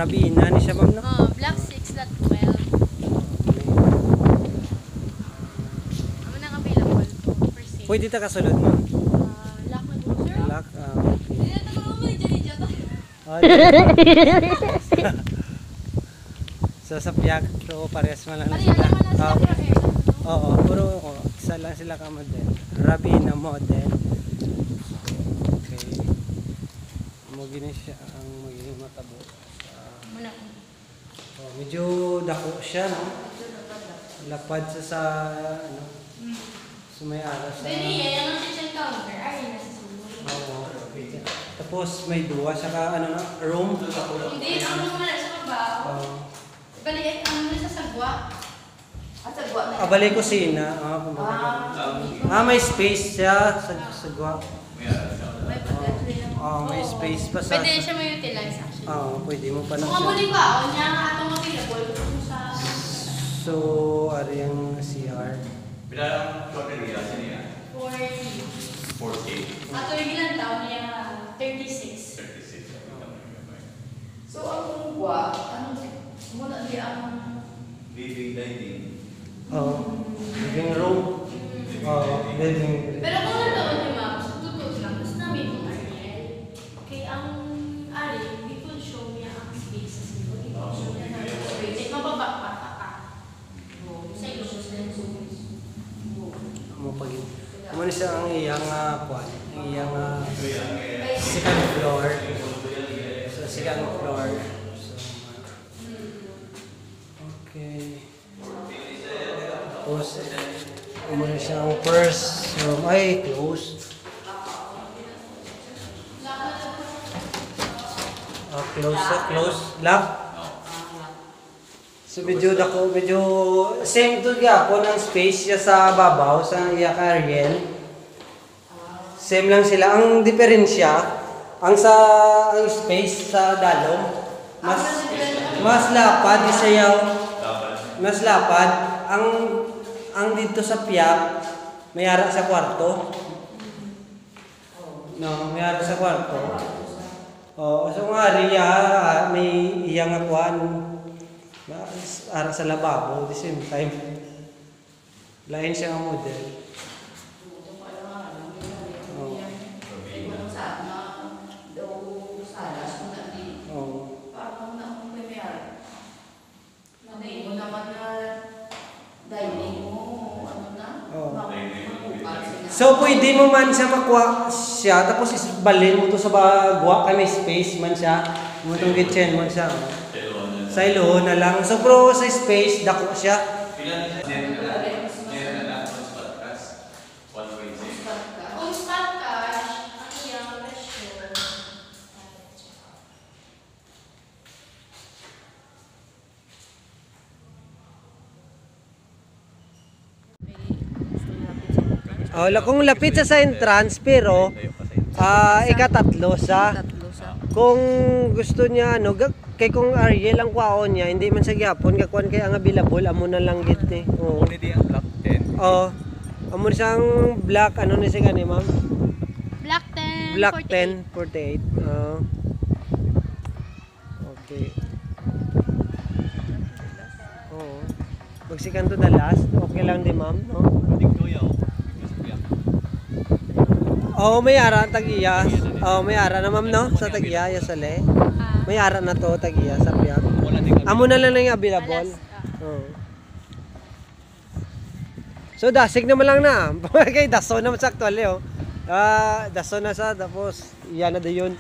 Rabina ni siya ma'am no? Oh, Black 6 lot 12. Ano nang available for sale? Pwede ta kasulod ma'am. Lock na po, sir. Lock. Hindi na ito mo dyan. So sa piyak, so parehas man lang Pari, sila. alam mo na sila Okay. hair. Oo, puro isa lang sila ka model. Rabina model. Okay. Magiging siya ang magiging matabo. Muna. Medyo dako siya, no? Lapad sa ano, sumayara sa... Dili, yan ang kitchen counter. Ay, nasa sulod. Oo. Tapos may duwa, saka ano na, room. Hindi, ang mga nasa mabaw. Bali, ang nasa sagwa. Sagwa na. Balay kusina. May space siya sa sagwa. May pagkatuloy lang. May space pa sa... Pwede siya ma-utilize actually. Pwede mo pa na Kung muli ba, o niya ang atong available kung sa... So, ari ang CR. Bilang chocolate niya? 40. 40. Ato yung ilang taon niya 36. 36. So, ang kumuha, ano muna niya ang Living dining. Living room. Living. Pero kung nanood niyo ma'am, tutulog lang, mas namin kung Ariel. Okay, ang Ari, we could show niya ang space sa silo. We could show niya ang space. Mababakbata ka. Sa iyo siya sa space. Ano siya ang iyang kwan? Ang iyang second floor. Sa second floor. Okay. Tapos, umuna siya ang first room. Ay, close. Close. Lock. So, medyo same to gyapon ang space siya sa babaw, sa iyak Ariel. Same lang sila. Ang diferensya, ang space sa dalom, mas lapad, mas lapad. Ang dito sa piyak, may ara sa kwarto. No, may ara sa kwarto. So nga riya, may iyang akuan. Ara sa lababo, the same time. Lain siya ang model. So pwede mo man siya makuha siya, tapos isbalin mo to sa bagwa, kami space man siya. Mo itong kitchen man siya. Sa ilo na lang. So pero sa space, dako siya. Kung spot cash, ang iyang presyo. Kung lapit sa entrance, pero ikatatlo sa. Kung gusto niya kay kung Ariel ang kwaon niya, hindi man sa gyapon kakuan kay ang available amo na lang git ni. Hindi ang black 10. Amo siyang black ano ni siya gani ma'am? Black 10, Black 48. 10 48. Okay. Magsikan to the last. Okay lang di ma'am, no? May ara tag-iya. May ara na ma'am no sa tag-iya ya sale. May ara na to tag-iya sa piyak. Amo na lang yung available. So dasig naman lang na. Kay daso na sakto ale daso na sa tapos iyan na dayon.